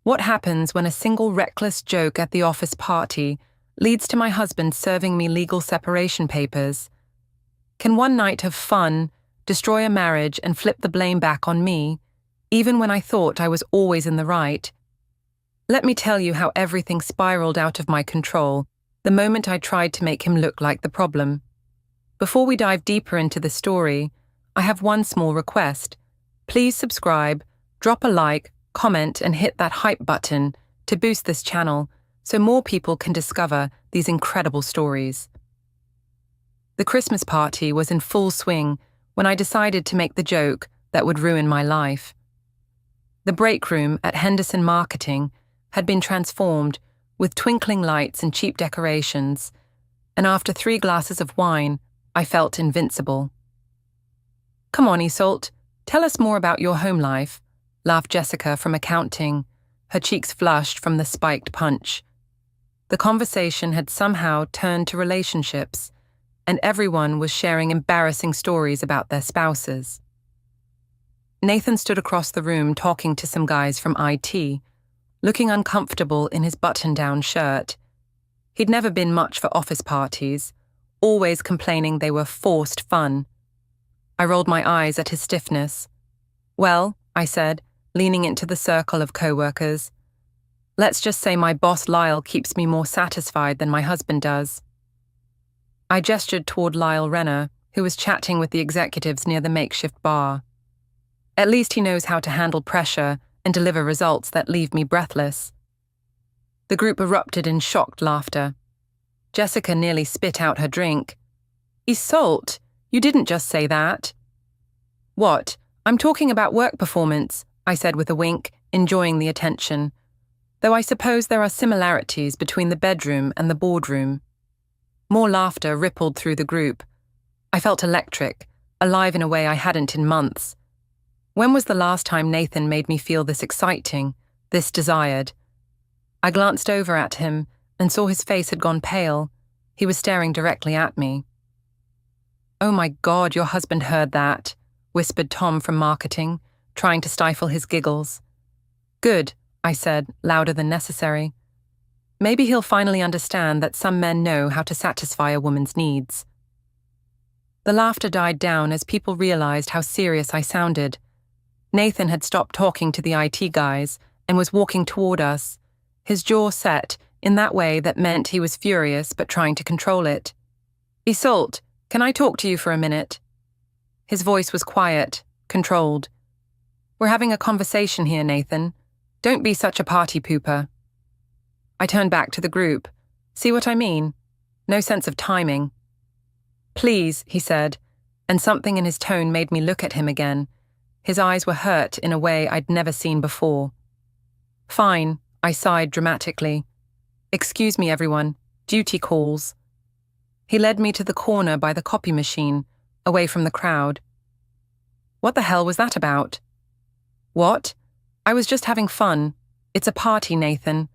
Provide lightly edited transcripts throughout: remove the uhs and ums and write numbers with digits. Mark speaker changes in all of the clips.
Speaker 1: What happens when a single reckless joke at the office party leads to my husband serving me legal separation papers? Can one night of fun destroy a marriage and flip the blame back on me, even when I thought I was always in the right? Let me tell you how everything spiraled out of my control the moment I tried to make him look like the problem. Before we dive deeper into the story, I have one small request. Please subscribe, drop a like, comment, and hit that hype button to boost this channel so more people can discover these incredible stories. The Christmas party was in full swing when I decided to make the joke that would ruin my life. The break room at Henderson Marketing had been transformed with twinkling lights and cheap decorations, and after 3 glasses of wine, I felt invincible. "Come on, Isolt, tell us more about your home life," laughed Jessica from accounting, her cheeks flushed from the spiked punch. The conversation had somehow turned to relationships, and everyone was sharing embarrassing stories about their spouses. Nathan stood across the room talking to some guys from IT, looking uncomfortable in his button-down shirt. He'd never been much for office parties, always complaining they were forced fun. I rolled my eyes at his stiffness. "Well," I said, leaning into the circle of co-workers, "let's just say my boss Lyle keeps me more satisfied than my husband does." I gestured toward Lyle Renner, who was chatting with the executives near the makeshift bar. "At least he knows how to handle pressure and deliver results that leave me breathless." The group erupted in shocked laughter. Jessica nearly spit out her drink. "Isolt, you didn't just say that." "What? I'm talking about work performance," I said with a wink, enjoying the attention. "Though I suppose there are similarities between the bedroom and the boardroom." More laughter rippled through the group. I felt electric, alive in a way I hadn't in months. When was the last time Nathan made me feel this exciting, this desired? I glanced over at him and saw his face had gone pale. He was staring directly at me. "Oh my God, your husband heard that," whispered Tom from marketing, trying to stifle his giggles. "Good," I said, louder than necessary. "Maybe he'll finally understand that some men know how to satisfy a woman's needs." The laughter died down as people realized how serious I sounded. Nathan had stopped talking to the IT guys and was walking toward us, his jaw set in that way that meant he was furious but trying to control it. "Isolt, can I talk to you for a minute?" His voice was quiet, controlled. "We're having a conversation here, Nathan. Don't be such a party pooper." I turned back to the group. "See what I mean? No sense of timing." "Please," he said, and something in his tone made me look at him again. His eyes were hurt in a way I'd never seen before. "Fine," I sighed dramatically. "Excuse me, everyone. Duty calls." He led me to the corner by the copy machine, away from the crowd. "What the hell was that about?" "What? I was just having fun. It's a party, Nathan.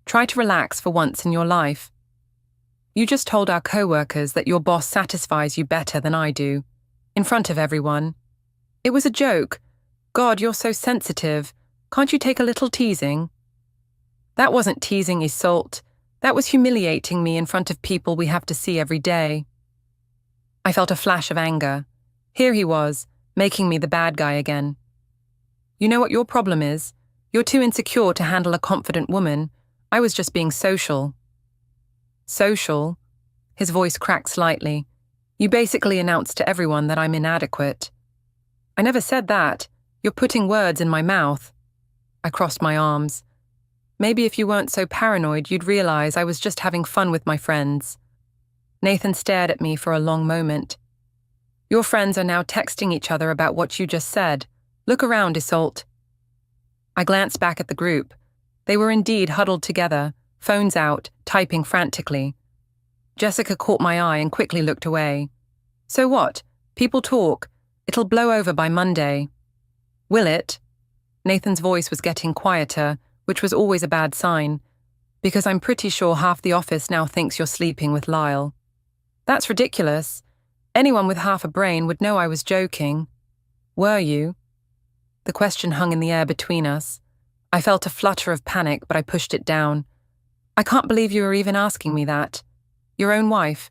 Speaker 1: Try to relax for once in your life. You just told our co-workers that your boss satisfies you better than I do, in front of everyone. It was a joke. God, you're so sensitive. Can't you take a little teasing?" "That wasn't teasing, Isolt. That was humiliating me in front of people we have to see every day." I felt a flash of anger. Here he was, making me the bad guy again. "You know what your problem is? You're too insecure to handle a confident woman. I was just being social." "Social?" His voice cracked slightly. "You basically announced to everyone that I'm inadequate." "I never said that. You're putting words in my mouth." I crossed my arms. "Maybe if you weren't so paranoid, you'd realize I was just having fun with my friends." Nathan stared at me for a long moment. "Your friends are now texting each other about what you just said. Look around, Isolt." I glanced back at the group. They were indeed huddled together, phones out, typing frantically. Jessica caught my eye and quickly looked away. "So what? People talk. It'll blow over by Monday." "Will it?" Nathan's voice was getting quieter, which was always a bad sign, because I'm pretty sure half the office now thinks you're sleeping with Lyle. "That's ridiculous. Anyone with half a brain would know I was joking." "Were you?" The question hung in the air between us. I felt a flutter of panic, but I pushed it down. I can't believe you are even asking me that. Your own wife.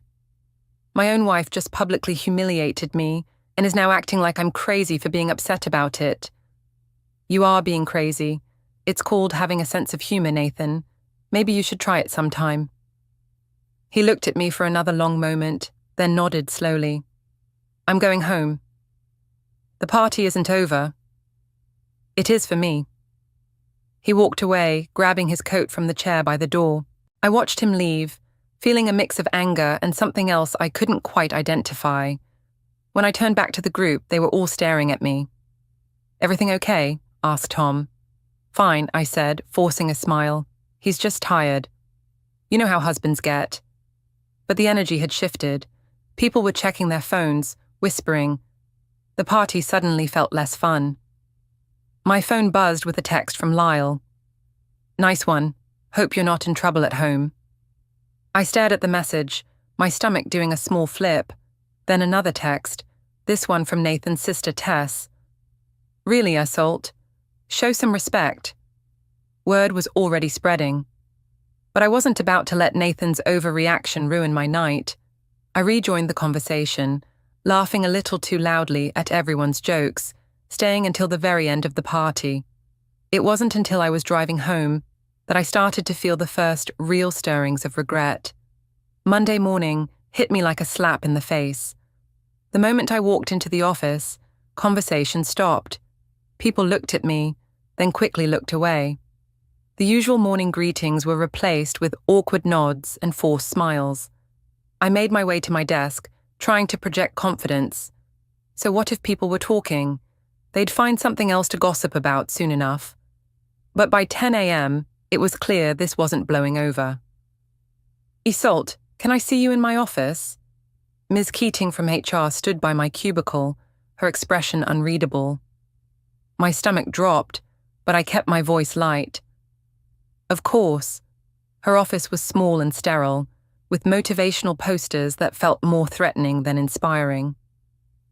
Speaker 1: My own wife just publicly humiliated me and is now acting like I'm crazy for being upset about it. You are being crazy. It's called having a sense of humor, Nathan. Maybe you should try it sometime. He looked at me for another long moment, then nodded slowly. I'm going home. The party isn't over. It is for me. He walked away, grabbing his coat from the chair by the door. I watched him leave, feeling a mix of anger and something else I couldn't quite identify. When I turned back to the group, they were all staring at me. Everything okay? Asked Tom. Fine, I said, forcing a smile. He's just tired. You know how husbands get. But the energy had shifted. People were checking their phones, whispering. The party suddenly felt less fun. My phone buzzed with a text from Lyle. Nice one. Hope you're not in trouble at home. I stared at the message, my stomach doing a small flip. Then another text, this one from Nathan's sister Tess. Really, Isolde? Show some respect. Word was already spreading. But I wasn't about to let Nathan's overreaction ruin my night. I rejoined the conversation, laughing a little too loudly at everyone's jokes, staying until the very end of the party. It wasn't until I was driving home that I started to feel the first real stirrings of regret. Monday morning hit me like a slap in the face. The moment I walked into the office, conversation stopped. People looked at me, then quickly looked away. The usual morning greetings were replaced with awkward nods and forced smiles. I made my way to my desk, trying to project confidence. So what if people were talking? They'd find something else to gossip about soon enough. But by 10 a.m., it was clear this wasn't blowing over. Isolde, can I see you in my office? Ms. Keating from HR stood by my cubicle, her expression unreadable. My stomach dropped, but I kept my voice light. Of course. Her office was small and sterile, with motivational posters that felt more threatening than inspiring.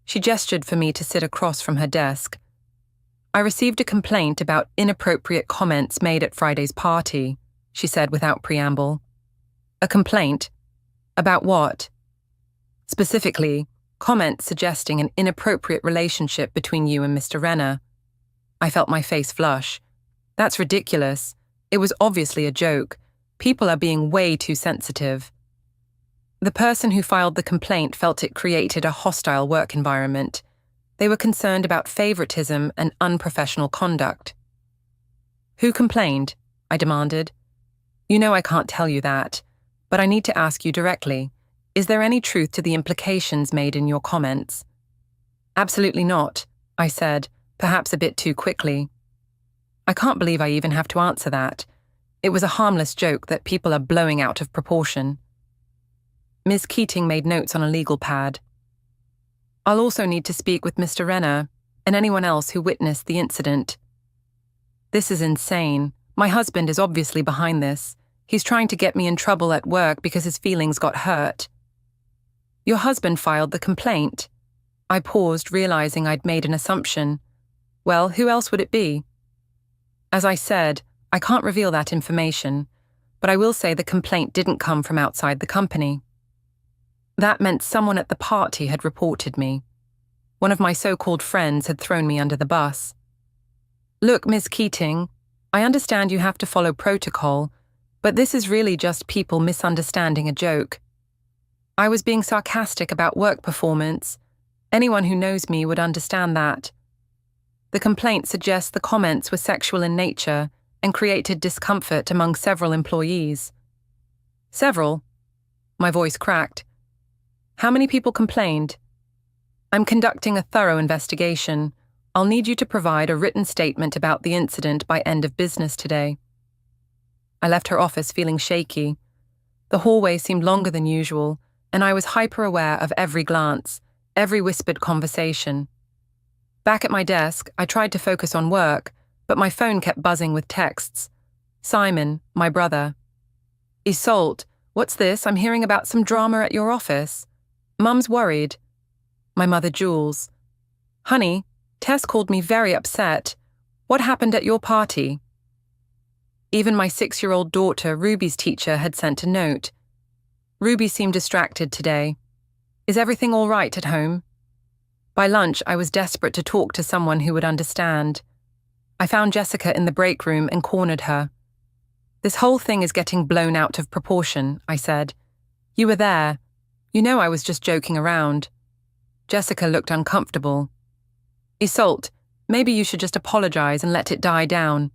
Speaker 1: She gestured for me to sit across from her desk. I received a complaint about inappropriate comments made at Friday's party, she said without preamble. A complaint? About what? Specifically, comments suggesting an inappropriate relationship between you and Mr. Renner. I felt my face flush. That's ridiculous. It was obviously a joke. People are being way too sensitive. The person who filed the complaint felt it created a hostile work environment. They were concerned about favoritism and unprofessional conduct. Who complained? I demanded. You know I can't tell you that, but I need to ask you directly. Is there any truth to the implications made in your comments? Absolutely not, I said, perhaps a bit too quickly. I can't believe I even have to answer that. It was a harmless joke that people are blowing out of proportion. Ms. Keating made notes on a legal pad. I'll also need to speak with Mr. Renner and anyone else who witnessed the incident. This is insane. My husband is obviously behind this. He's trying to get me in trouble at work because his feelings got hurt. Your husband filed the complaint. I paused, realizing I'd made an assumption. Well, who else would it be? As I said, I can't reveal that information, but I will say the complaint didn't come from outside the company. That meant someone at the party had reported me. One of my so-called friends had thrown me under the bus. Look, Miss Keating, I understand you have to follow protocol, but this is really just people misunderstanding a joke. I was being sarcastic about work performance. Anyone who knows me would understand that. The complaint suggests the comments were sexual in nature and created discomfort among several employees. Several? My voice cracked. How many people complained? I'm conducting a thorough investigation. I'll need you to provide a written statement about the incident by end of business today. I left her office feeling shaky. The hallway seemed longer than usual, and I was hyper-aware of every glance, every whispered conversation. Back at my desk, I tried to focus on work, but my phone kept buzzing with texts. Simon, my brother. Isolde, what's this? I'm hearing about some drama at your office. Mum's worried. My mother, Jules. Honey, Tess called me very upset. What happened at your party? Even my 6-year-old daughter, Ruby's teacher, had sent a note. Ruby seemed distracted today. Is everything all right at home? By lunch, I was desperate to talk to someone who would understand. I found Jessica in the break room and cornered her. This whole thing is getting blown out of proportion, I said. You were there. You know I was just joking around. Jessica looked uncomfortable. Isolde, maybe you should just apologize and let it die down.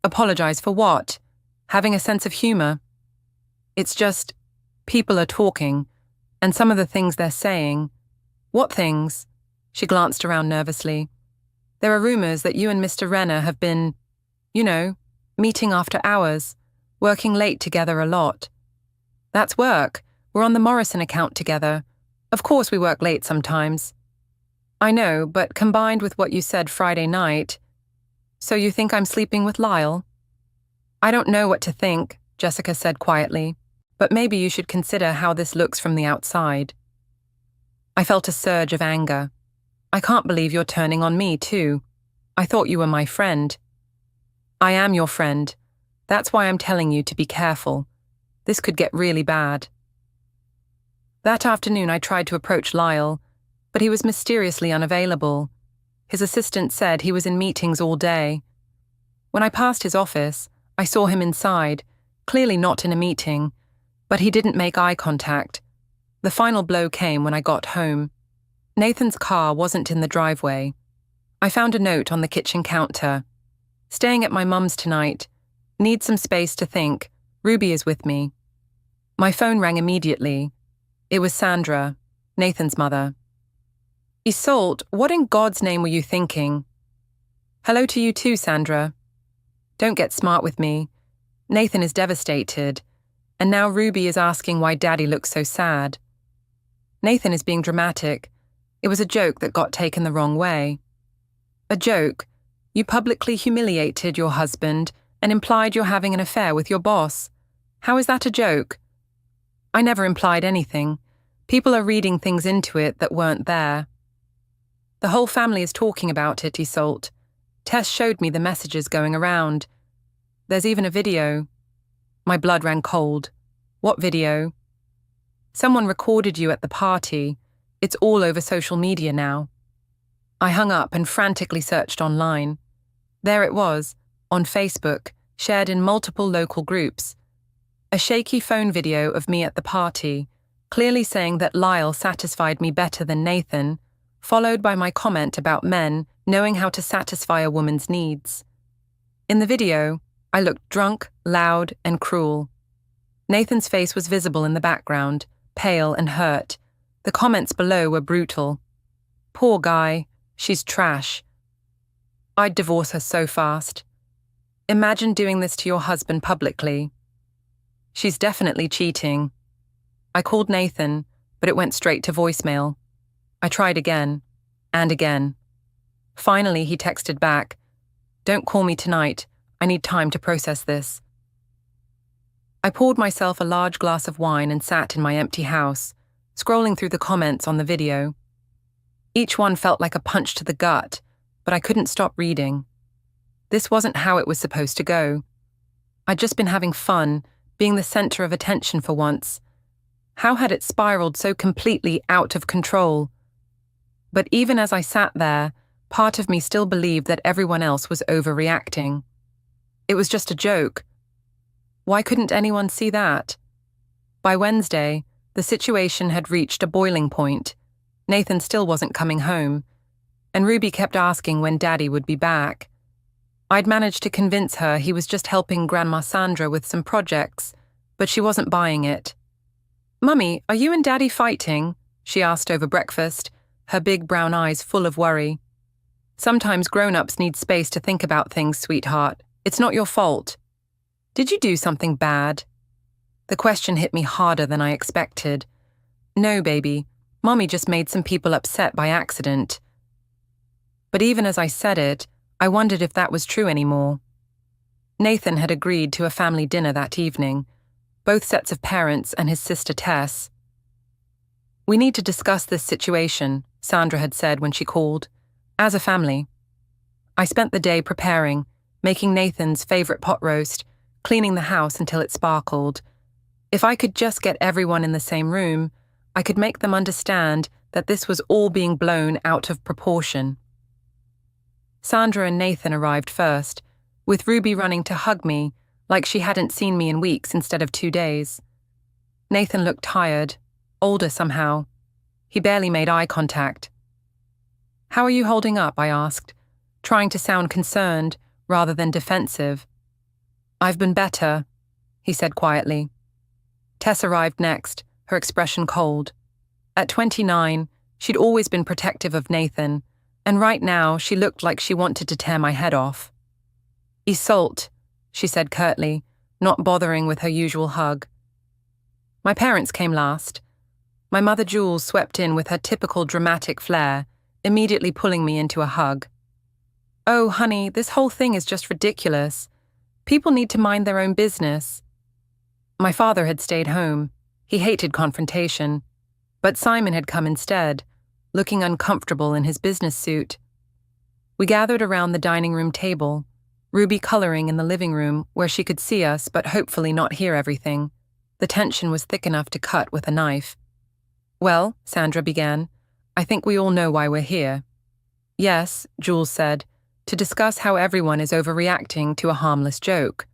Speaker 1: Apologize for what? Having a sense of humor? It's just, people are talking, and some of the things they're saying. What things? She glanced around nervously. There are rumors that you and Mr. Renner have been, meeting after hours, working late together a lot. That's work. We're on the Morrison account together. Of course we work late sometimes. I know, but combined with what you said Friday night. So you think I'm sleeping with Lyle? I don't know what to think, Jessica said quietly, but maybe you should consider how this looks from the outside. I felt a surge of anger. I can't believe you're turning on me, too. I thought you were my friend. I am your friend. That's why I'm telling you to be careful. This could get really bad. That afternoon I tried to approach Lyle, but he was mysteriously unavailable. His assistant said he was in meetings all day. When I passed his office, I saw him inside, clearly not in a meeting, but he didn't make eye contact. The final blow came when I got home. Nathan's car wasn't in the driveway. I found a note on the kitchen counter. Staying at my mum's tonight. Need some space to think. Ruby is with me. My phone rang immediately. It was Sandra, Nathan's mother. Isolde, what in God's name were you thinking? Hello to you too, Sandra. Don't get smart with me. Nathan is devastated, and now Ruby is asking why Daddy looks so sad. Nathan is being dramatic. It was a joke that got taken the wrong way. A joke? You publicly humiliated your husband and implied you're having an affair with your boss. How is that a joke? I never implied anything. People are reading things into it that weren't there. The whole family is talking about it, Isolde. Tess showed me the messages going around. There's even a video. My blood ran cold. What video? Someone recorded you at the party. It's all over social media now. I hung up and frantically searched online. There it was, on Facebook, shared in multiple local groups. A shaky phone video of me at the party, clearly saying that Lyle satisfied me better than Nathan, followed by my comment about men knowing how to satisfy a woman's needs. In the video, I looked drunk, loud, and cruel. Nathan's face was visible in the background, pale and hurt. The comments below were brutal. Poor guy, she's trash. I'd divorce her so fast. Imagine doing this to your husband publicly. She's definitely cheating. I called Nathan, but it went straight to voicemail. I tried again, and again. Finally, he texted back, "Don't call me tonight. I need time to process this." I poured myself a large glass of wine and sat in my empty house, scrolling through the comments on the video. Each one felt like a punch to the gut, but I couldn't stop reading. This wasn't how it was supposed to go. I'd just been having fun, being the center of attention for once. How had it spiraled so completely out of control? But even as I sat there, part of me still believed that everyone else was overreacting. It was just a joke. Why couldn't anyone see that? By Wednesday, the situation had reached a boiling point. Nathan still wasn't coming home, and Ruby kept asking when Daddy would be back. I'd managed to convince her he was just helping Grandma Sandra with some projects, but she wasn't buying it. "Mummy, are you and Daddy fighting?" she asked over breakfast, her big brown eyes full of worry. "Sometimes grown-ups need space to think about things, sweetheart. It's not your fault." "Did you do something bad?" The question hit me harder than I expected. "No, baby. Mommy just made some people upset by accident." But even as I said it, I wondered if that was true anymore. Nathan had agreed to a family dinner that evening, both sets of parents and his sister Tess. "We need to discuss this situation," Sandra had said when she called, "as a family." I spent the day preparing, making Nathan's favorite pot roast, cleaning the house until it sparkled. If I could just get everyone in the same room, I could make them understand that this was all being blown out of proportion. Sandra and Nathan arrived first, with Ruby running to hug me like she hadn't seen me in weeks instead of 2 days. Nathan looked tired, older somehow. He barely made eye contact. "How are you holding up?" I asked, trying to sound concerned rather than defensive. "I've been better," he said quietly. Tess arrived next, her expression cold. At 29, she'd always been protective of Nathan, and right now she looked like she wanted to tear my head off. "Isolde," she said curtly, not bothering with her usual hug. My parents came last. My mother Jules swept in with her typical dramatic flair, immediately pulling me into a hug. "Oh, honey, this whole thing is just ridiculous. People need to mind their own business." My father had stayed home. He hated confrontation. But Simon had come instead, looking uncomfortable in his business suit. We gathered around the dining room table, Ruby coloring in the living room where she could see us but hopefully not hear everything. The tension was thick enough to cut with a knife. "Well," Sandra began, "I think we all know why we're here." "Yes," Jules said, "to discuss how everyone is overreacting to a harmless joke."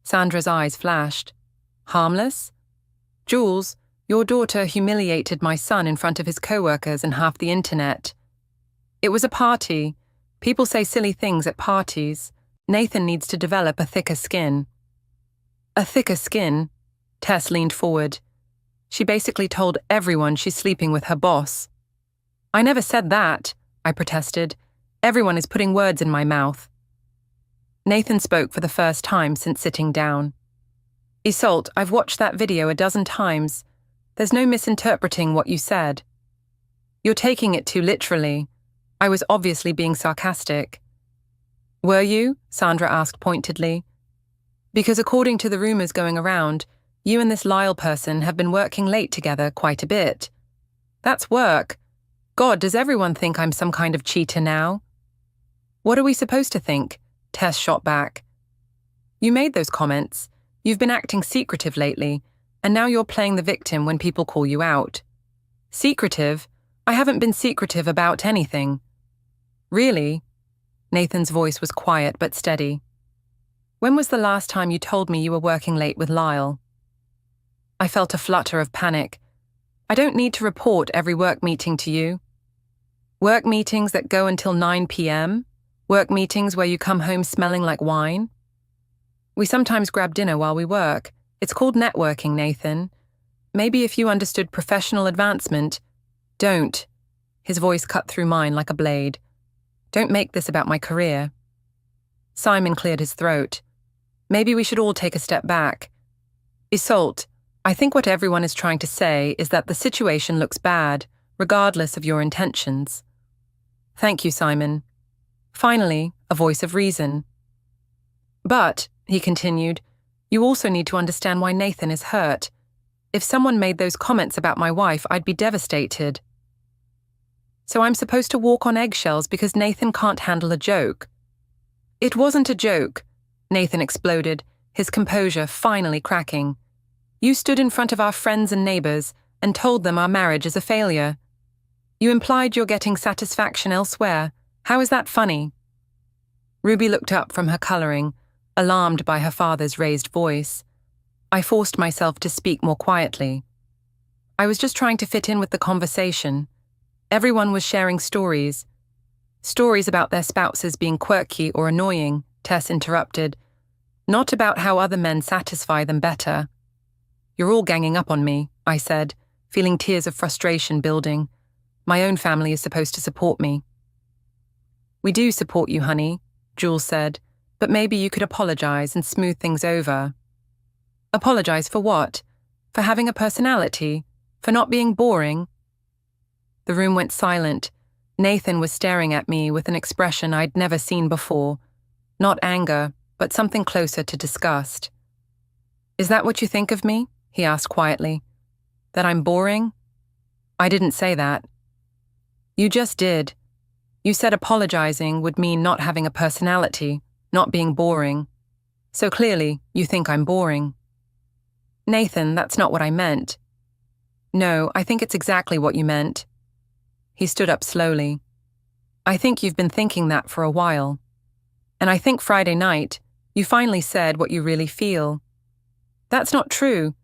Speaker 1: Sandra's eyes flashed. "Harmless? Jules, your daughter humiliated my son in front of his co-workers and half the internet. It was a party. People say silly things at parties. Nathan needs to develop a thicker skin." "A thicker skin?" Tess leaned forward. "She basically told everyone she's sleeping with her boss." "I never said that," I protested. "Everyone is putting words in my mouth." Nathan spoke for the first time since sitting down. "Isolde, I've watched that video a dozen times. There's no misinterpreting what you said." "You're taking it too literally. I was obviously being sarcastic." "Were you?" Sandra asked pointedly. "Because according to the rumors going around, you and this Lyle person have been working late together quite a bit." "That's work. God, does everyone think I'm some kind of cheater now?" "What are we supposed to think?" Tess shot back. "You made those comments. You've been acting secretive lately, and now you're playing the victim when people call you out." "Secretive? I haven't been secretive about anything." "Really?" Nathan's voice was quiet but steady. "When was the last time you told me you were working late with Lyle?" I felt a flutter of panic. "I don't need to report every work meeting to you." "Work meetings that go until 9 p.m.? Work meetings where you come home smelling like wine?" "We sometimes grab dinner while we work. It's called networking, Nathan. Maybe if you understood professional advancement—" "Don't." His voice cut through mine like a blade. "Don't make this about my career." Simon cleared his throat. "Maybe we should all take a step back. Isolde, I think what everyone is trying to say is that the situation looks bad, regardless of your intentions." "Thank you, Simon." Finally, a voice of reason. "But," he continued, "you also need to understand why Nathan is hurt. If someone made those comments about my wife, I'd be devastated." "So I'm supposed to walk on eggshells because Nathan can't handle a joke?" "It wasn't a joke," Nathan exploded, his composure finally cracking. "You stood in front of our friends and neighbors and told them our marriage is a failure. You implied you're getting satisfaction elsewhere. How is that funny?" Ruby looked up from her coloring, alarmed by her father's raised voice. I forced myself to speak more quietly. "I was just trying to fit in with the conversation. Everyone was sharing stories. Stories about their spouses being quirky or annoying," Tess interrupted. "Not about how other men satisfy them better." "You're all ganging up on me," I said, feeling tears of frustration building. My own family is supposed to support me. "We do support you, honey," Jules said, "but maybe you could apologize and smooth things over." "Apologize for what? For having a personality? For not being boring?" The room went silent. Nathan was staring at me with an expression I'd never seen before. Not anger, but something closer to disgust. "Is that what you think of me?" he asked quietly. "That I'm boring?" "I didn't say that." "You just did. You said apologizing would mean not having a personality. not being boring. So clearly, you think I'm boring. Nathan, that's not what I meant. No, I think it's exactly what you meant. He stood up slowly. I think you've been thinking that for a while. And I think Friday night, you finally said what you really feel. That's not true.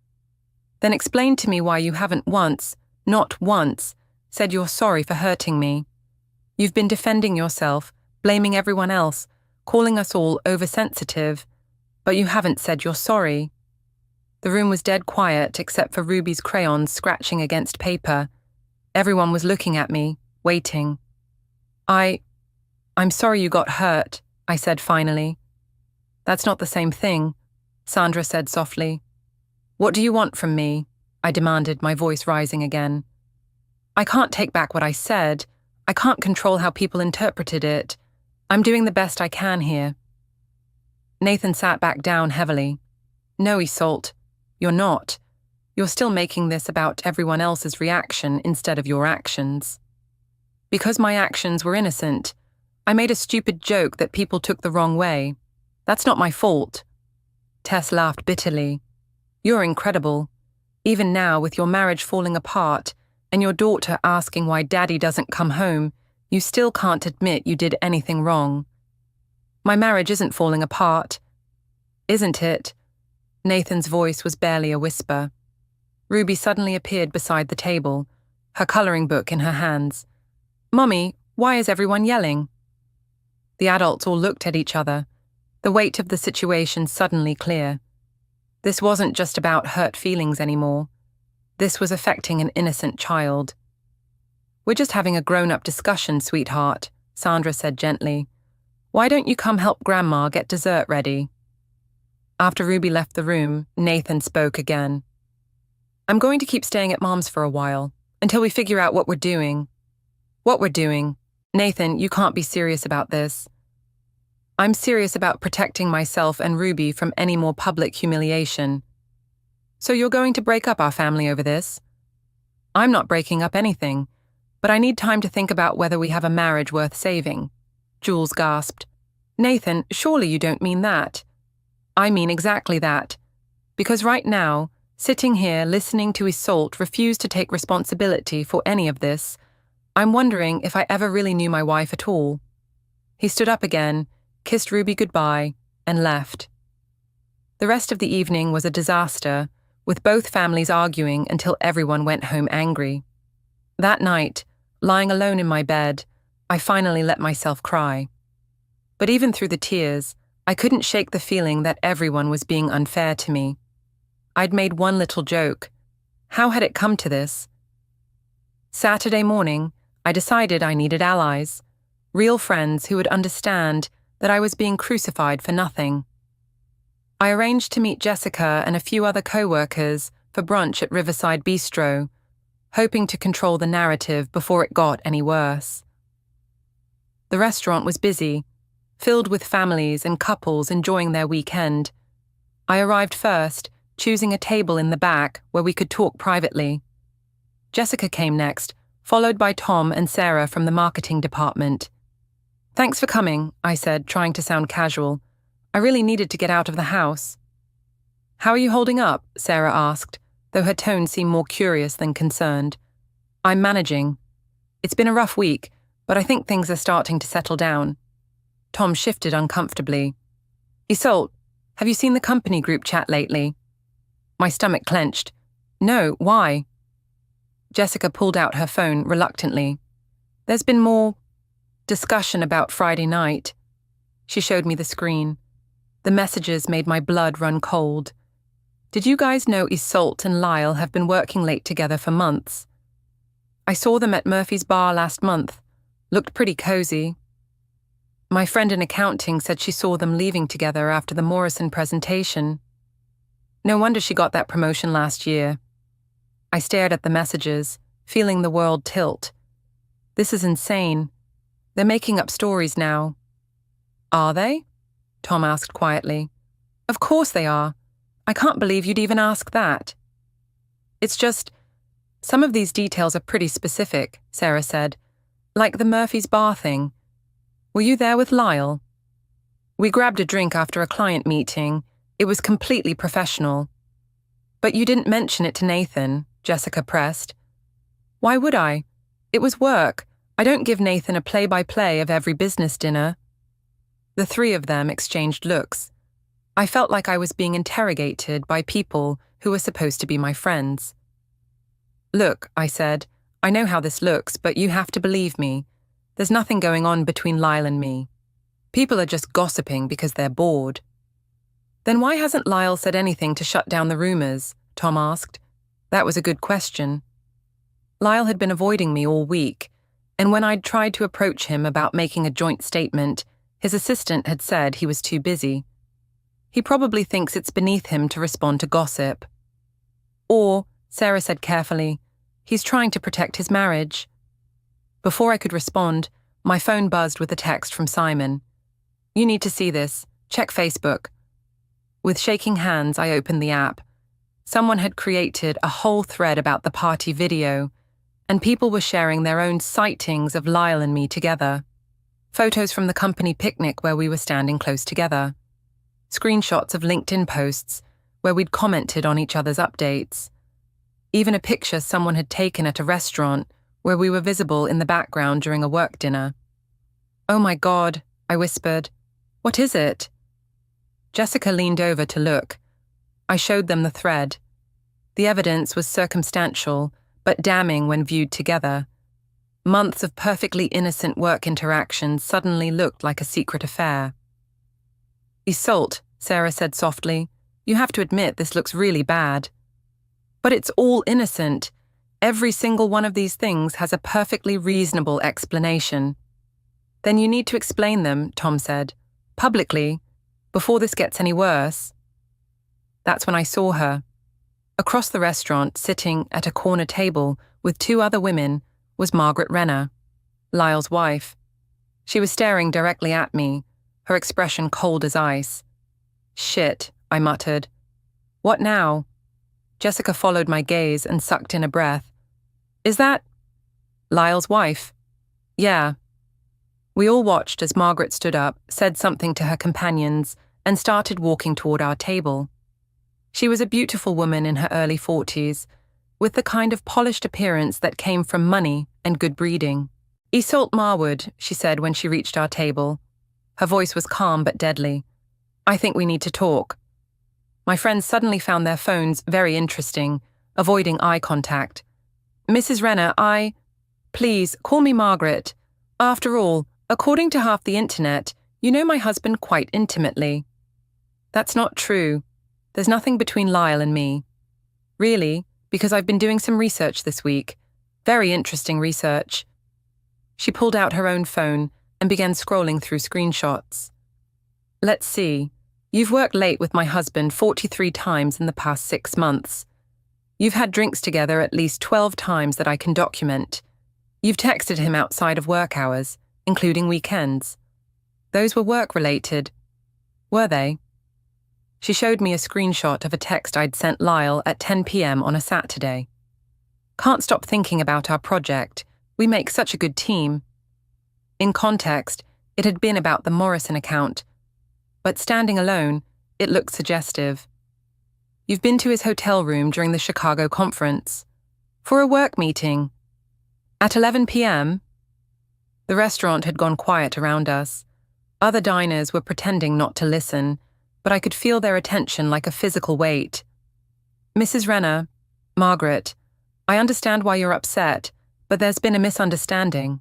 Speaker 1: Then explain to me why you haven't once, not once, said you're sorry for hurting me. You've been defending yourself, blaming everyone else, calling us all oversensitive, but you haven't said you're sorry. The room was dead quiet except for Ruby's crayons scratching against paper. Everyone was looking at me, waiting. I'm sorry you got hurt, I said finally. That's not the same thing, Sandra said softly. What do you want from me? I demanded, my voice rising again. I can't take back what I said. I can't control how people interpreted it. I'm doing the best I can here. Nathan sat back down heavily. No, Isolde, you're not. You're still making this about everyone else's reaction instead of your actions. Because my actions were innocent, I made a stupid joke that people took the wrong way. That's not my fault. Tess laughed bitterly. You're incredible. Even now, with your marriage falling apart and your daughter asking why Daddy doesn't come home, you still can't admit you did anything wrong. My marriage isn't falling apart. Isn't it? Nathan's voice was barely a whisper. Ruby suddenly appeared beside the table, her coloring book in her hands. Mummy, why is everyone yelling? The adults all looked at each other, the weight of the situation suddenly clear. This wasn't just about hurt feelings anymore. This was affecting an innocent child. We're just having a grown-up discussion, sweetheart, Sandra said gently. Why don't you come help Grandma get dessert ready? After Ruby left the room, Nathan spoke again. I'm going to keep staying at Mom's for a while, until we figure out what we're doing. What we're doing? Nathan, you can't be serious about this. I'm serious about protecting myself and Ruby from any more public humiliation. So you're going to break up our family over this? I'm not breaking up anything, but I need time to think about whether we have a marriage worth saving. Jules gasped. Nathan, surely you don't mean that. I mean exactly that. Because right now, sitting here listening to Isolde refuse to take responsibility for any of this, I'm wondering if I ever really knew my wife at all. He stood up again, kissed Ruby goodbye, and left. The rest of the evening was a disaster, with both families arguing until everyone went home angry. That night, lying alone in my bed, I finally let myself cry. But even through the tears, I couldn't shake the feeling that everyone was being unfair to me. I'd made one little joke. How had it come to this? Saturday morning, I decided I needed allies, real friends who would understand that I was being crucified for nothing. I arranged to meet Jessica and a few other co-workers for brunch at Riverside Bistro, hoping to control the narrative before it got any worse. The restaurant was busy, filled with families and couples enjoying their weekend. I arrived first, choosing a table in the back where we could talk privately. Jessica came next, followed by Tom and Sarah from the marketing department. Thanks for coming, I said, trying to sound casual. I really needed to get out of the house. How are you holding up? Sarah asked, though her tone seemed more curious than concerned. I'm managing. It's been a rough week, but I think things are starting to settle down. Tom shifted uncomfortably. Isolde, have you seen the company group chat lately? My stomach clenched. No, why? Jessica pulled out her phone reluctantly. There's been more discussion about Friday night. She showed me the screen. The messages made my blood run cold. Did you guys know Isolde and Lyle have been working late together for months? I saw them at Murphy's Bar last month. Looked pretty cozy. My friend in accounting said she saw them leaving together after the Morrison presentation. No wonder she got that promotion last year. I stared at the messages, feeling the world tilt. This is insane. They're making up stories now. Are they? Tom asked quietly. Of course they are. I can't believe you'd even ask that. It's just, some of these details are pretty specific, Sarah said. Like the Murphy's Bar thing. Were you there with Lyle? We grabbed a drink after a client meeting. It was completely professional. But you didn't mention it to Nathan, Jessica pressed. Why would I? It was work. I don't give Nathan a play-by-play of every business dinner. The three of them exchanged looks. I felt like I was being interrogated by people who were supposed to be my friends. Look, I said, I know how this looks, but you have to believe me. There's nothing going on between Lyle and me. People are just gossiping because they're bored. Then why hasn't Lyle said anything to shut down the rumors? Tom asked. That was a good question. Lyle had been avoiding me all week, and when I'd tried to approach him about making a joint statement, his assistant had said he was too busy. He probably thinks it's beneath him to respond to gossip. Or, Sarah said carefully, he's trying to protect his marriage. Before I could respond, my phone buzzed with a text from Simon. You need to see this. Check Facebook. With shaking hands, I opened the app. Someone had created a whole thread about the party video, and people were sharing their own sightings of Lyle and me together. Photos from the company picnic where we were standing close together. Screenshots of LinkedIn posts where we'd commented on each other's updates. Even a picture someone had taken at a restaurant where we were visible in the background during a work dinner. Oh my God, I whispered. What is it? Jessica leaned over to look. I showed them the thread. The evidence was circumstantial, but damning when viewed together. Months of perfectly innocent work interactions suddenly looked like a secret affair. Isolde, Sarah said softly, you have to admit this looks really bad. But it's all innocent. Every single one of these things has a perfectly reasonable explanation. Then you need to explain them, Tom said, publicly, before this gets any worse. That's when I saw her. Across the restaurant, sitting at a corner table with two other women, was Margaret Renner, Lyle's wife. She was staring directly at me, her expression cold as ice. Shit, I muttered. What now? Jessica followed my gaze and sucked in a breath. Is that Lyle's wife? Yeah. We all watched as Margaret stood up, said something to her companions, and started walking toward our table. She was a beautiful woman in her early 40s, with the kind of polished appearance that came from money and good breeding. Isolde Marwood, she said when she reached our table. Her voice was calm but deadly. I think we need to talk. My friends suddenly found their phones very interesting, avoiding eye contact. Mrs. Renner, Please, call me Margaret. After all, according to half the internet, you know my husband quite intimately. That's not true. There's nothing between Lyle and me. Really, because I've been doing some research this week. Very interesting research. She pulled out her own phone and began scrolling through screenshots. Let's see. You've worked late with my husband 43 times in the past 6 months. You've had drinks together at least 12 times that I can document. You've texted him outside of work hours, including weekends. Those were work-related. Were they? She showed me a screenshot of a text I'd sent Lyle at 10 p.m. on a Saturday. Can't stop thinking about our project. We make such a good team. In context, it had been about the Morrison account, but standing alone, it looked suggestive. You've been to his hotel room during the Chicago conference. For a work meeting. At 11 p.m.? The restaurant had gone quiet around us. Other diners were pretending not to listen, but I could feel their attention like a physical weight. Mrs. Renner, Margaret, I understand why you're upset, but there's been a misunderstanding.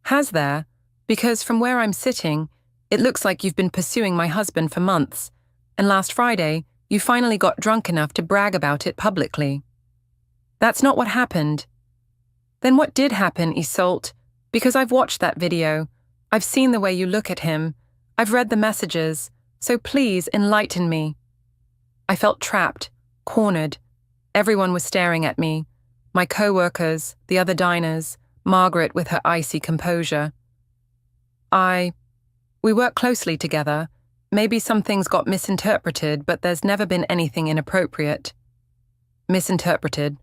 Speaker 1: Has there? Because from where I'm sitting, it looks like you've been pursuing my husband for months, and last Friday, you finally got drunk enough to brag about it publicly. That's not what happened. Then what did happen, Isolde? Because I've watched that video. I've seen the way you look at him. I've read the messages. So please enlighten me. I felt trapped, cornered. Everyone was staring at me. My co-workers, the other diners, Margaret with her icy composure. We work closely together. Maybe some things got misinterpreted, but there's never been anything inappropriate. Misinterpreted.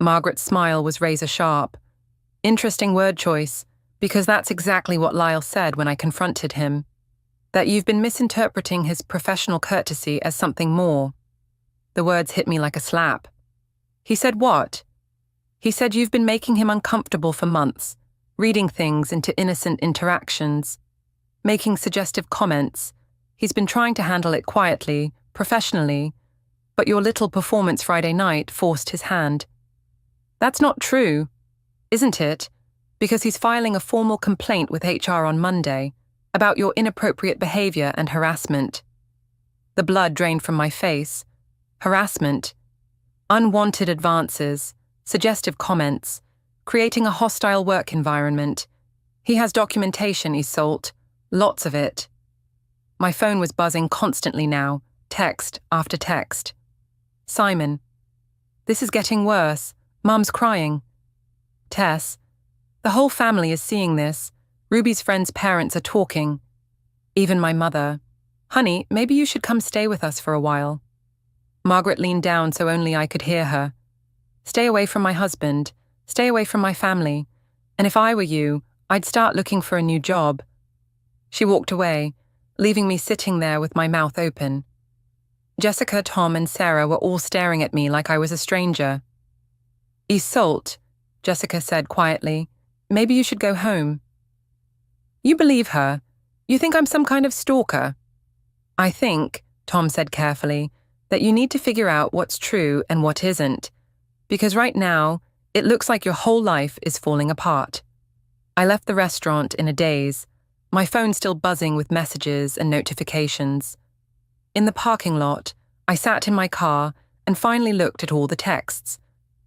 Speaker 1: Margaret's smile was razor-sharp. Interesting word choice, because that's exactly what Lyle said when I confronted him. That you've been misinterpreting his professional courtesy as something more. The words hit me like a slap. He said what? He said you've been making him uncomfortable for months, reading things into innocent interactions, making suggestive comments. He's been trying to handle it quietly, professionally, but your little performance Friday night forced his hand. That's not true, isn't it? Because he's filing a formal complaint with HR on Monday about your inappropriate behavior and harassment. The blood drained from my face. Harassment, unwanted advances, suggestive comments, creating a hostile work environment. He has documentation, Isolde, lots of it. My phone was buzzing constantly now, text after text. Simon, this is getting worse. Mum's crying. Tess, the whole family is seeing this. Ruby's friends' parents are talking. Even my mother. Honey, maybe you should come stay with us for a while. Margaret leaned down so only I could hear her. Stay away from my husband. Stay away from my family. And if I were you, I'd start looking for a new job. She walked away, leaving me sitting there with my mouth open. Jessica, Tom, and Sarah were all staring at me like I was a stranger. Isolde, Jessica said quietly, maybe you should go home. You believe her? You think I'm some kind of stalker? I think, Tom said carefully, that you need to figure out what's true and what isn't, because right now, it looks like your whole life is falling apart. I left the restaurant in a daze, my phone still buzzing with messages and notifications. In the parking lot, I sat in my car and finally looked at all the texts.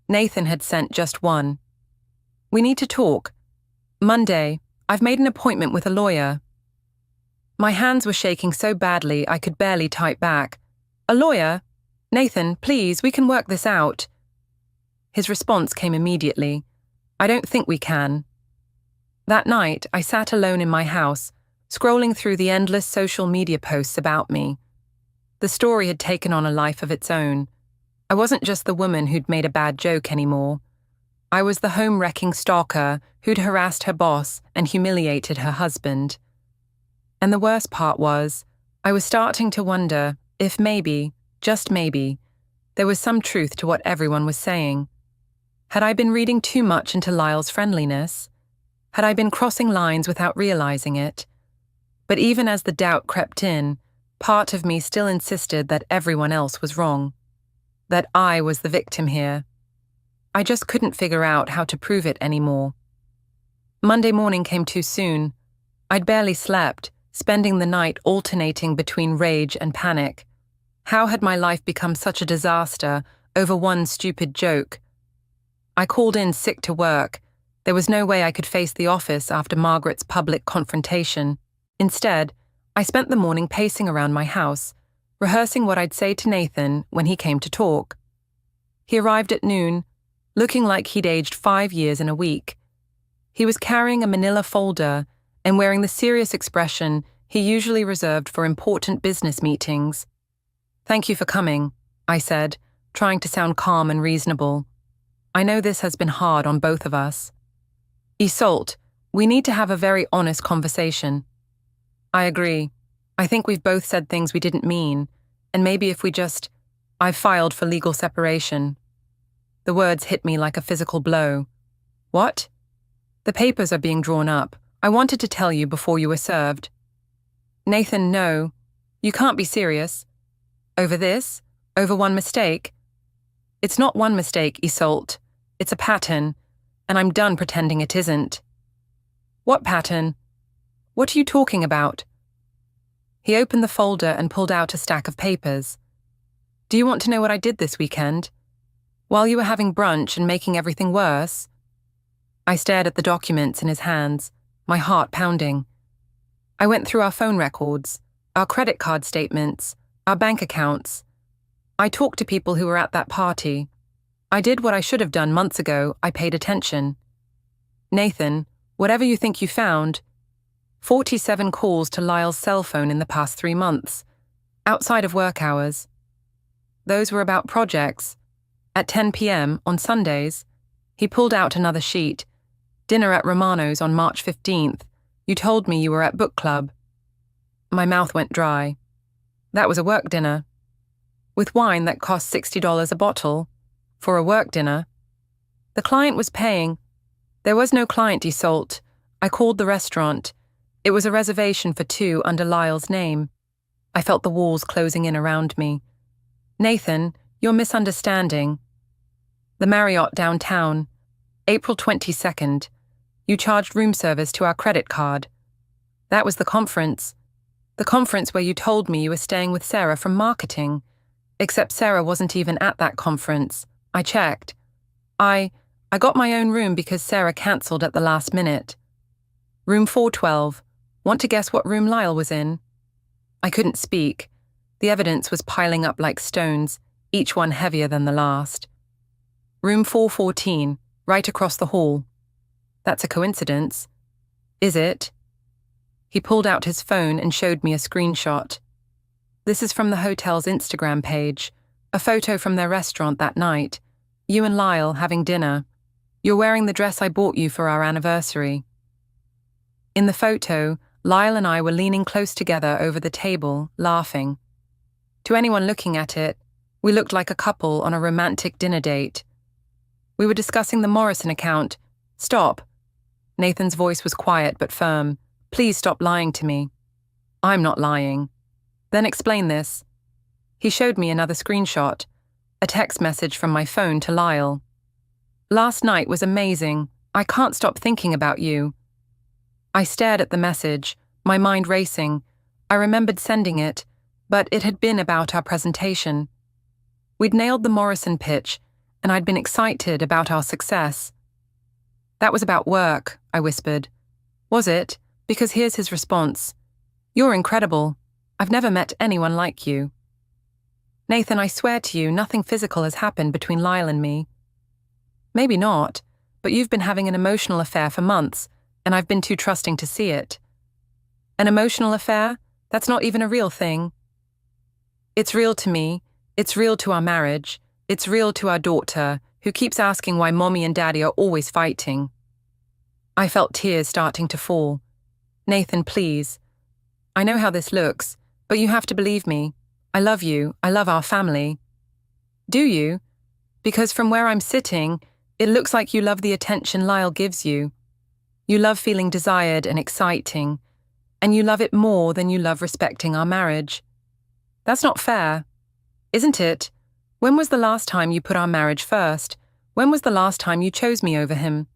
Speaker 1: Nathan had sent just one. We need to talk. Monday, I've made an appointment with a lawyer. My hands were shaking so badly I could barely type back. A lawyer? Nathan, please, we can work this out. His response came immediately. I don't think we can. That night, I sat alone in my house, scrolling through the endless social media posts about me. The story had taken on a life of its own. I wasn't just the woman who'd made a bad joke anymore. I was the home-wrecking stalker who'd harassed her boss and humiliated her husband. And the worst part was, I was starting to wonder if maybe, just maybe, there was some truth to what everyone was saying. Had I been reading too much into Lyle's friendliness? Had I been crossing lines without realizing it? But even as the doubt crept in, part of me still insisted that everyone else was wrong. That I was the victim here. I just couldn't figure out how to prove it anymore. Monday morning came too soon. I'd barely slept, spending the night alternating between rage and panic. How had my life become such a disaster over one stupid joke? I called in sick to work. There was no way I could face the office after Margaret's public confrontation. Instead, I spent the morning pacing around my house, rehearsing what I'd say to Nathan when he came to talk. He arrived at noon, looking like he'd aged 5 years in a week. He was carrying a manila folder and wearing the serious expression he usually reserved for important business meetings. Thank you for coming, I said, trying to sound calm and reasonable. I know this has been hard on both of us. Isolde, we need to have a very honest conversation. I agree. I think we've both said things we didn't mean, and maybe if we just... I've filed for legal separation. The words hit me like a physical blow. What? The papers are being drawn up. I wanted to tell you before you were served. Nathan, no. You can't be serious. Over this? Over one mistake? It's not one mistake, Isolde. It's a pattern, and I'm done pretending it isn't. What pattern? What are you talking about? He opened the folder and pulled out a stack of papers. Do you want to know what I did this weekend? While you were having brunch and making everything worse? I stared at the documents in his hands, my heart pounding. I went through our phone records, our credit card statements, our bank accounts. I talked to people who were at that party. I did what I should have done months ago. I paid attention. Nathan, whatever you think you found, 47 calls to Lyle's cell phone in the past 3 months, outside of work hours. Those were about projects. At 10 p.m. on Sundays, he pulled out another sheet. Dinner at Romano's on March 15th. You told me you were at book club. My mouth went dry. That was a work dinner. With wine that cost $60 a bottle. For a work dinner. The client was paying. There was no client, Isolde. I called the restaurant. It was a reservation for 2 under Lyle's name. I felt the walls closing in around me. Nathan, you're misunderstanding. The Marriott downtown. April 22nd. You charged room service to our credit card. That was the conference. The conference where you told me you were staying with Sarah from marketing. Except Sarah wasn't even at that conference. I checked. I got my own room because Sarah cancelled at the last minute. Room 412. Want to guess what room Lyle was in? I couldn't speak. The evidence was piling up like stones, each one heavier than the last. Room 414, right across the hall. That's a coincidence. Is it? He pulled out his phone and showed me a screenshot. This is from the hotel's Instagram page, a photo from their restaurant that night. You and Lyle having dinner. You're wearing the dress I bought you for our anniversary. In the photo, Lyle and I were leaning close together over the table, laughing. To anyone looking at it, we looked like a couple on a romantic dinner date. We were discussing the Morrison account. Stop. Nathan's voice was quiet but firm. Please stop lying to me. I'm not lying. Then explain this. He showed me another screenshot, a text message from my phone to Lyle. Last night was amazing. I can't stop thinking about you. I stared at the message, my mind racing. I remembered sending it, but it had been about our presentation. We'd nailed the Morrison pitch, and I'd been excited about our success. That was about work, I whispered. Was it? Because here's his response. You're incredible. I've never met anyone like you. Nathan, I swear to you, nothing physical has happened between Lyle and me. Maybe not, but you've been having an emotional affair for months, and I've been too trusting to see it. An emotional affair? That's not even a real thing. It's real to me. It's real to our marriage. It's real to our daughter, who keeps asking why Mommy and Daddy are always fighting. I felt tears starting to fall. Nathan, please. I know how this looks, but you have to believe me. I love you. I love our family. Do you? Because from where I'm sitting, it looks like you love the attention Lyle gives you. You love feeling desired and exciting, and you love it more than you love respecting our marriage. That's not fair, isn't it? When was the last time you put our marriage first? When was the last time you chose me over him?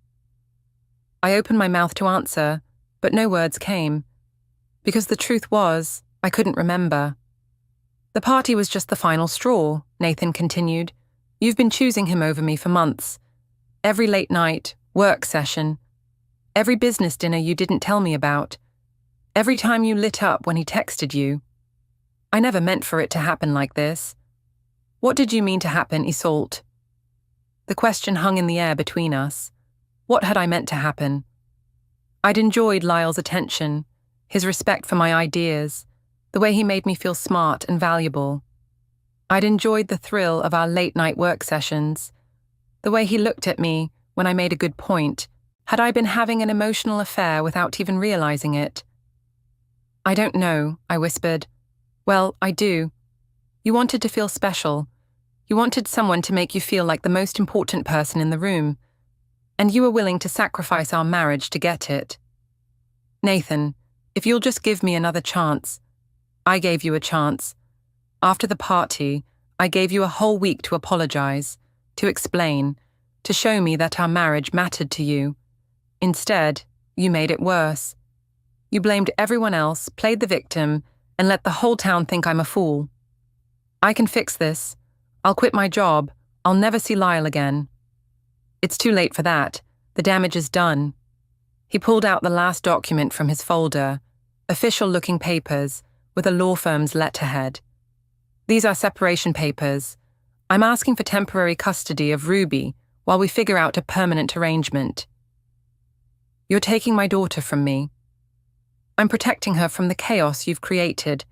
Speaker 1: I opened my mouth to answer, but no words came. Because the truth was, I couldn't remember. The party was just the final straw, Nathan continued. You've been choosing him over me for months. Every late night, work session. Every business dinner you didn't tell me about. Every time you lit up when he texted you. I never meant for it to happen like this. What did you mean to happen, Isolde? The question hung in the air between us. What had I meant to happen? I'd enjoyed Lyle's attention, his respect for my ideas, the way he made me feel smart and valuable. I'd enjoyed the thrill of our late-night work sessions, the way he looked at me when I made a good point. Had I been having an emotional affair without even realizing it? I don't know, I whispered. Well, I do. You wanted to feel special. You wanted someone to make you feel like the most important person in the room. And you were willing to sacrifice our marriage to get it. Nathan, if you'll just give me another chance. I gave you a chance. After the party, I gave you a whole week to apologize, to explain, to show me that our marriage mattered to you. Instead, you made it worse. You blamed everyone else, played the victim, and let the whole town think I'm a fool. I can fix this. I'll quit my job. I'll never see Lyle again. It's too late for that. The damage is done. He pulled out the last document from his folder, official-looking papers with a law firm's letterhead. These are separation papers. I'm asking for temporary custody of Ruby while we figure out a permanent arrangement. You're taking my daughter from me. I'm protecting her from the chaos you've created.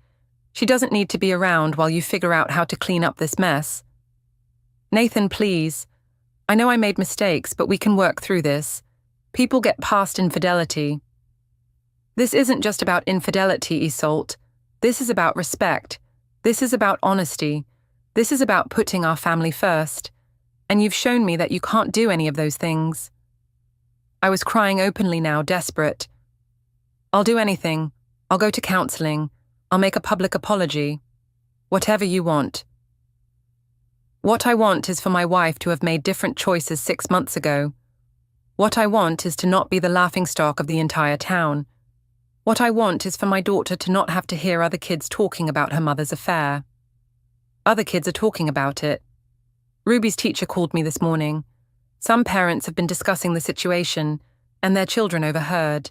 Speaker 1: She doesn't need to be around while you figure out how to clean up this mess. Nathan, please. I know I made mistakes, but we can work through this. People get past infidelity. This isn't just about infidelity, Isolde. This is about respect. This is about honesty. This is about putting our family first. And you've shown me that you can't do any of those things. I was crying openly now, desperate. I'll do anything. I'll go to counseling. I'll make a public apology. Whatever you want. What I want is for my wife to have made different choices 6 months ago. What I want is to not be the laughingstock of the entire town. What I want is for my daughter to not have to hear other kids talking about her mother's affair. Other kids are talking about it. Ruby's teacher called me this morning. Some parents have been discussing the situation, and their children overheard.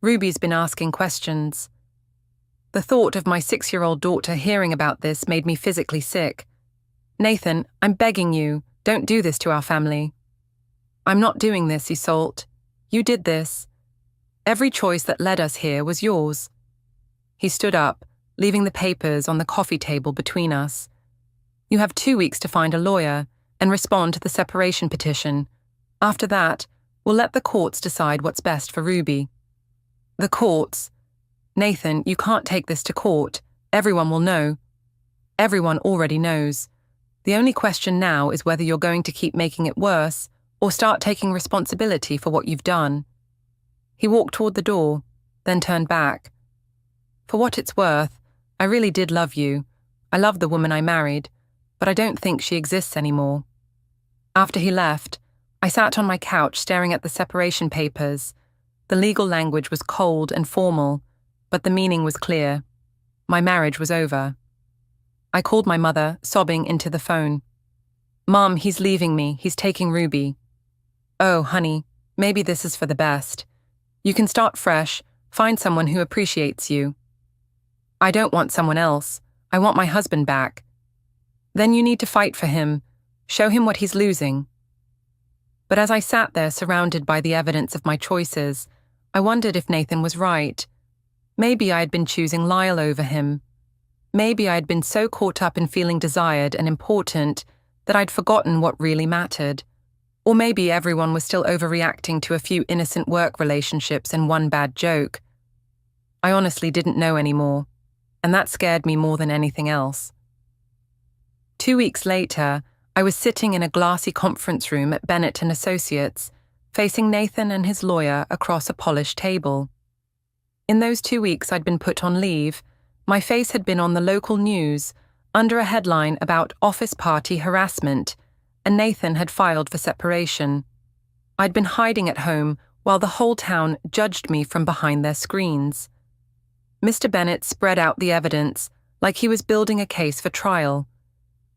Speaker 1: Ruby's been asking questions. The thought of my 6-year-old daughter hearing about this made me physically sick. Nathan, I'm begging you, don't do this to our family. I'm not doing this, Isolde. You did this. Every choice that led us here was yours. He stood up, leaving the papers on the coffee table between us. You have 2 weeks to find a lawyer and respond to the separation petition. After that, we'll let the courts decide what's best for Ruby. The courts? Nathan, you can't take this to court. Everyone will know. Everyone already knows. The only question now is whether you're going to keep making it worse or start taking responsibility for what you've done. He walked toward the door, then turned back. For what it's worth, I really did love you. I loved the woman I married, but I don't think she exists anymore. After he left, I sat on my couch staring at the separation papers. The legal language was cold and formal, but the meaning was clear. My marriage was over. I called my mother, sobbing into the phone. Mom, he's leaving me. He's taking Ruby. Oh, honey, maybe this is for the best. You can start fresh, find someone who appreciates you. I don't want someone else. I want my husband back. Then you need to fight for him. Show him what he's losing. But as I sat there surrounded by the evidence of my choices, I wondered if Nathan was right. Maybe I had been choosing Lyle over him. Maybe I had been so caught up in feeling desired and important that I'd forgotten what really mattered. Or maybe everyone was still overreacting to a few innocent work relationships and one bad joke. I honestly didn't know anymore, and that scared me more than anything else. 2 weeks later, I was sitting in a glassy conference room at Bennett & Associates, facing Nathan and his lawyer across a polished table. In those 2 weeks I'd been put on leave, my face had been on the local news, under a headline about office party harassment, and Nathan had filed for separation. I'd been hiding at home while the whole town judged me from behind their screens. Mr. Bennett spread out the evidence like he was building a case for trial.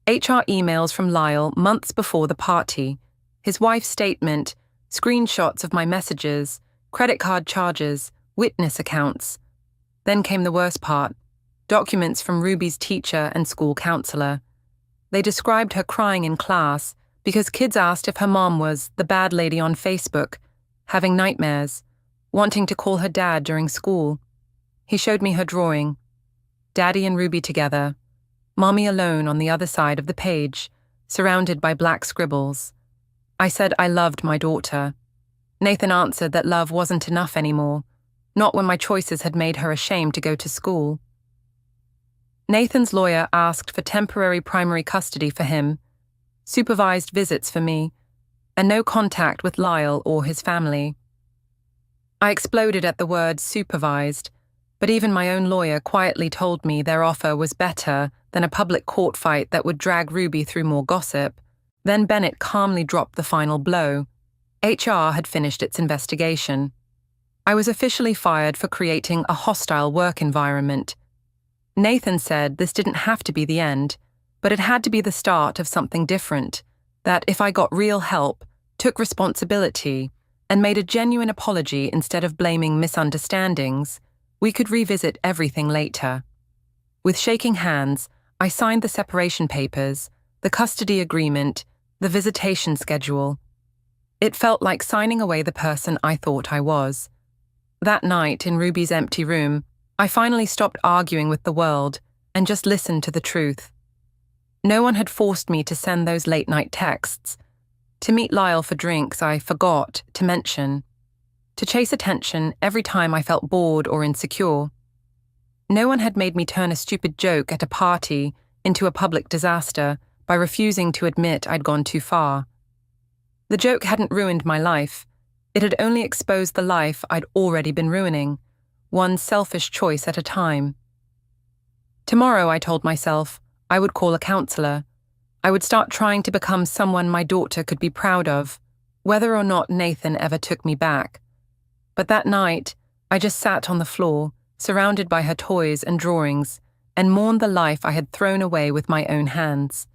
Speaker 1: HR emails from Lyle months before the party, his wife's statement, screenshots of my messages, credit card charges, witness accounts. Then came the worst part. Documents from Ruby's teacher and school counselor. They described her crying in class because kids asked if her mom was the bad lady on Facebook, having nightmares, wanting to call her dad during school. He showed me her drawing. Daddy and Ruby together, Mommy alone on the other side of the page, surrounded by black scribbles. I said I loved my daughter. Nathan answered that love wasn't enough anymore, not when my choices had made her ashamed to go to school. Nathan's lawyer asked for temporary primary custody for him, supervised visits for me, and no contact with Lyle or his family. I exploded at the word supervised, but even my own lawyer quietly told me their offer was better than a public court fight that would drag Ruby through more gossip. Then Bennett calmly dropped the final blow. HR had finished its investigation. I was officially fired for creating a hostile work environment. Nathan said this didn't have to be the end, but it had to be the start of something different, that if I got real help, took responsibility, and made a genuine apology instead of blaming misunderstandings, we could revisit everything later. With shaking hands, I signed the separation papers, the custody agreement, the visitation schedule. It felt like signing away the person I thought I was. That night, in Ruby's empty room, I finally stopped arguing with the world and just listened to the truth. No one had forced me to send those late-night texts. To meet Lyle for drinks, I forgot to mention. To chase attention every time I felt bored or insecure. No one had made me turn a stupid joke at a party into a public disaster by refusing to admit I'd gone too far. The joke hadn't ruined my life. It had only exposed the life I'd already been ruining, one selfish choice at a time. Tomorrow, I told myself, I would call a counselor. I would start trying to become someone my daughter could be proud of, whether or not Nathan ever took me back. But that night, I just sat on the floor, surrounded by her toys and drawings, and mourned the life I had thrown away with my own hands.